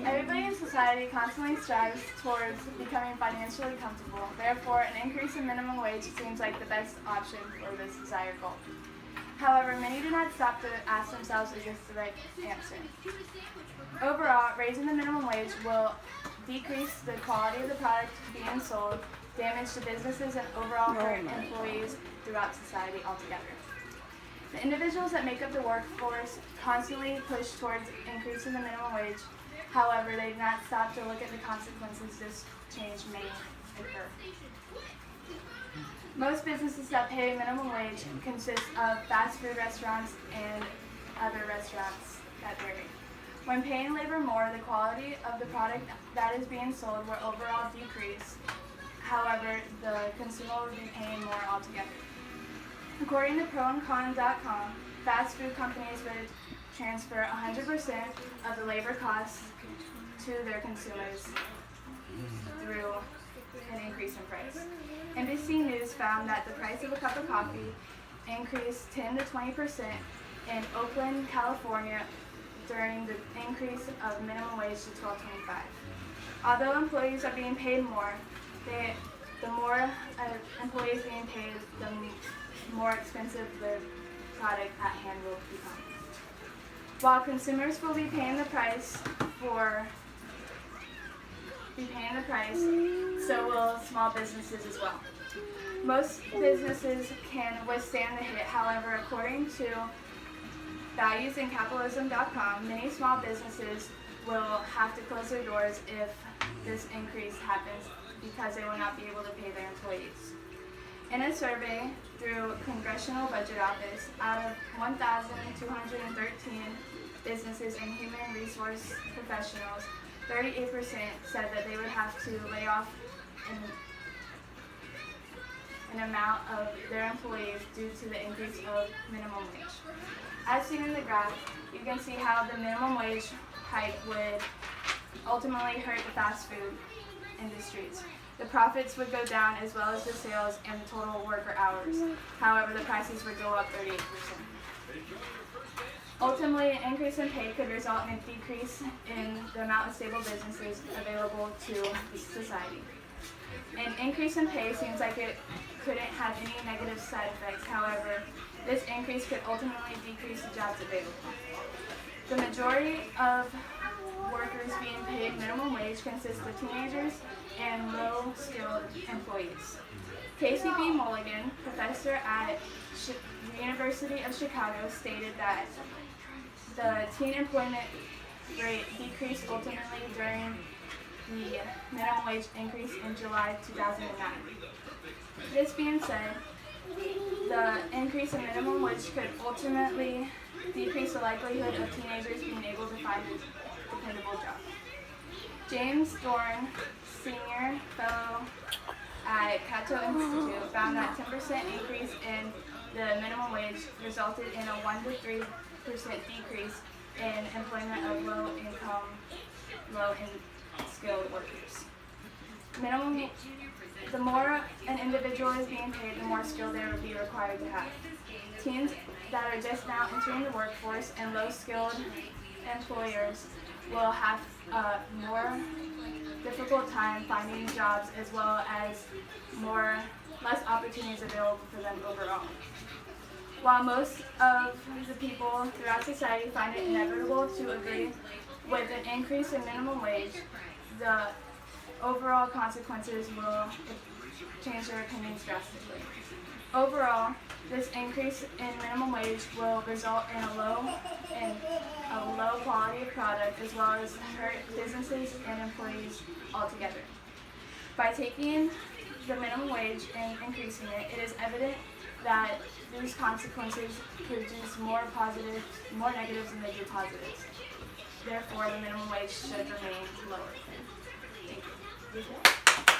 Everybody in society constantly strives towards becoming financially comfortable. Therefore, an increase in minimum wage seems like the best option for this desired goal. However, many do not stop to ask themselves, is this the right answer? Overall, raising the minimum wage will decrease the quality of the product being sold, damage to businesses, and overall hurt employees throughout society altogether. The individuals that make up the workforce constantly push towards increasing the minimum wage. However, they do not stop to look at the consequences this change may occur. Most businesses that pay minimum wage consist of fast food restaurants and other restaurants that vary. When paying labor more, the quality of the product that is being sold will overall decrease. However, the consumer will be paying more altogether. According to proandcon.com, fast food companies would transfer 100% of the labor costs to their consumers through an increase in price. NBC News found that the price of a cup of coffee increased 10 to 20% in Oakland, California during the increase of minimum wage to $12.25. Although employees are being paid more, the more employees being paid, the more expensive the product at hand will become. While consumers will be paying the price, so will small businesses as well. Most businesses can withstand the hit. However, according to valuesandcapitalism.com, many small businesses will have to close their doors if this increase happens because they will not be able to pay their employees. In a survey through Congressional Budget Office, out of 1,213 businesses and human resource professionals, 38% said that they would have to lay off an amount of their employees due to the increase of minimum wage. As seen in the graph, you can see how the minimum wage hike would ultimately hurt the fast food industries. The profits would go down as well as the sales and the total worker hours. However, the prices would go up 38%. Ultimately, an increase in pay could result in a decrease in the amount of stable businesses available to society. An increase in pay seems like it couldn't have any negative side effects. However, this increase could ultimately decrease the jobs available. The majority of workers being paid minimum wage consists of teenagers and low-skilled employees. Casey B. Mulligan, professor at the University of Chicago, stated that the teen employment rate decreased ultimately during the minimum wage increase in July 2009. This being said, the increase in minimum wage could ultimately decrease the likelihood of teenagers being able to find a dependable job. James Dorn, senior fellow at Cato Institute, found that 10% increase in the minimum wage resulted in a 1 to 3% decrease in employment of low-income, low-skilled workers. The more an individual is being paid, the more skill they will be required to have. Teens that are just now entering the workforce and low-skilled employers will have a more difficult time finding jobs, as well as less opportunities available for them overall. While most of the people throughout society find it inevitable to agree with an increase in minimum wage, the overall consequences will change their opinions drastically. Overall, this increase in minimum wage will result in a low quality of product, as well as hurt businesses and employees altogether. By taking the minimum wage and increasing it, it is evident that these consequences produce more negatives than they do positives. Therefore, the minimum wage should remain lower. Thank you.